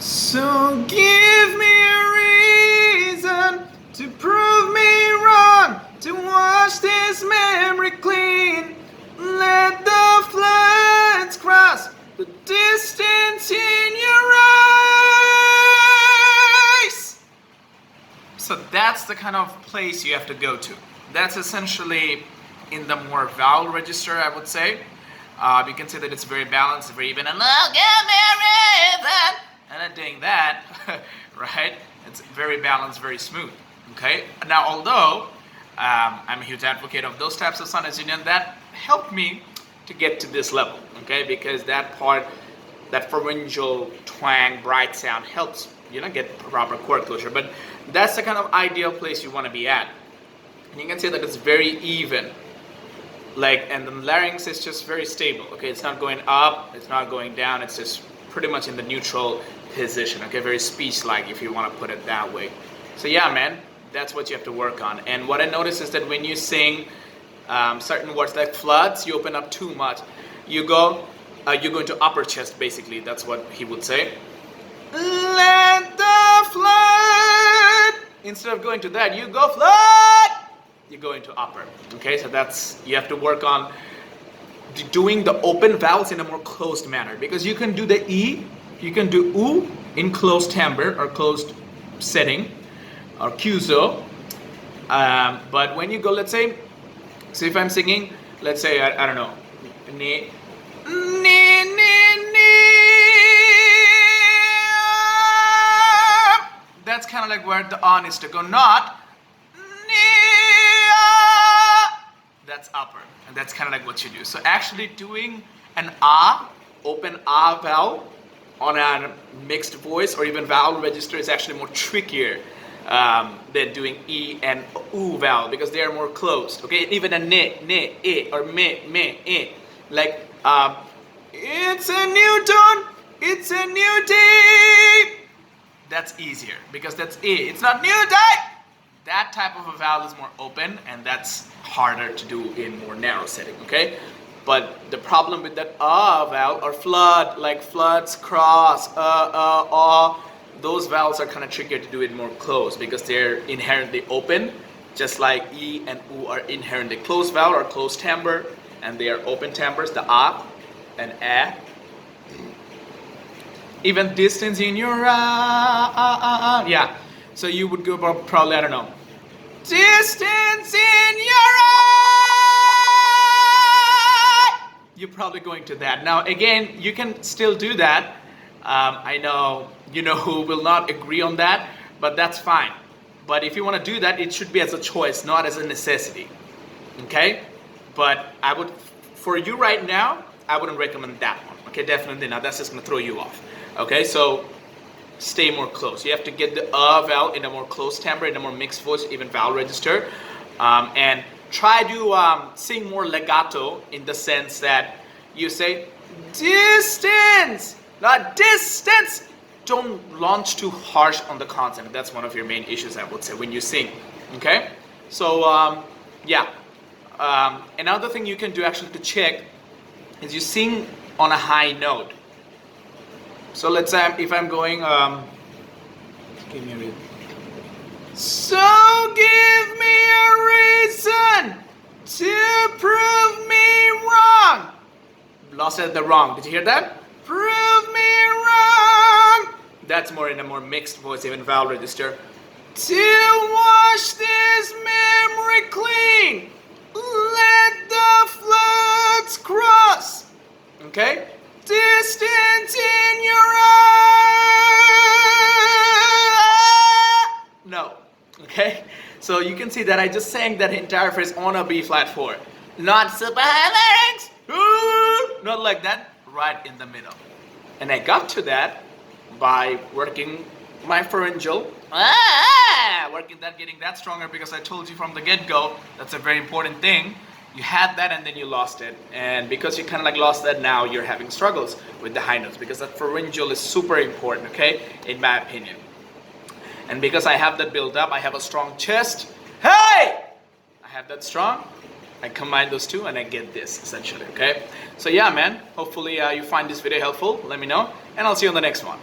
So give me a reason to prove me wrong, to wash this memory clean. Let the floods cross the distance in your eyes. So that's the kind of place you have to go to. That's essentially in the more vowel register, I would say. You can say that it's very balanced, very even, and look at me, and not doing that, right? It's very balanced, very smooth, okay? Now, although I'm a huge advocate of those types of sound union, that helped me to get to this level, okay? Because that part, that pharyngeal twang, bright sound helps, get proper chord closure. But that's the kind of ideal place you want to be at. And you can say that it's very even. And the larynx is just very stable, okay? It's not going up, it's not going down, it's just pretty much in the neutral position, okay? Very speech-like, if you want to put it that way. So yeah, man, that's what you have to work on. And what I noticed is that when you sing certain words like floods, you open up too much. You go into upper chest, basically. That's what he would say. Let the flood. Instead of going to that, you go flood. You go into upper. Okay, so you have to work on doing the open vowels in a more closed manner, because you can do the E, you can do U in closed timbre or closed setting or Kyuzo. But when you go, let's say, so if I'm singing, let's say, I don't know, ni, ni, ni, ni, that's kind of like where the on is to go, not that's upper, and that's kind of like what you do. So actually doing an open vowel on a mixed voice or even vowel register is actually more trickier than doing E and U vowel, because they are more closed, okay? Even a ne, e, or me, e. It's a new dawn, it's a new day. That's easier, because that's E. It's not new day. That type of a vowel is more open, and that's harder to do in more narrow setting, okay? But the problem with that vowel or flood, like floods, cross, those vowels are kind of trickier to do it more closed, because they're inherently open, just like E and U are inherently closed vowel or closed timbre, and they are open timbres, the and a. Even distance in your yeah. So you would go about probably, I don't know, distance in your eye. You're probably going to that. Now again, you can still do that. I know who will not agree on that, but that's fine. But if you want to do that, it should be as a choice, not as a necessity. Okay? But for you right now, I wouldn't recommend that one. Okay, definitely not. That's just going to throw you off. Okay, so stay more close. You have to get the vowel in a more closed timbre, in a more mixed voice, even vowel register, and try to sing more legato, in the sense that you say distance, not distance. Don't launch too harsh on the consonant. That's one of your main issues, I would say, when you sing. Okay, so yeah. Another thing you can do actually to check is you sing on a high note. So let's say if I'm going, give me a reason. So give me a reason to prove me wrong. Lost it at the wrong. Did you hear that? Prove me wrong. That's more in a more mixed voice, even vowel register. To wash this memory clean, let the floods cross. Okay? Distance in your eye. No. Okay? So you can see that I just sang that entire phrase on a B flat 4. Not super high larynx. Not like that. Right in the middle. And I got to that by working my pharyngeal. Getting that stronger, because I told you from the get-go, that's a very important thing. You had that and then you lost it, and because you kind of like lost that, now you're having struggles with the high notes, because that pharyngeal is super important, okay, in my opinion. And because I have that built up, I have a strong chest. Hey! I have that strong. I combine those two and I get this, essentially, okay? So yeah, man, hopefully you find this video helpful. Let me know, and I'll see you on the next one.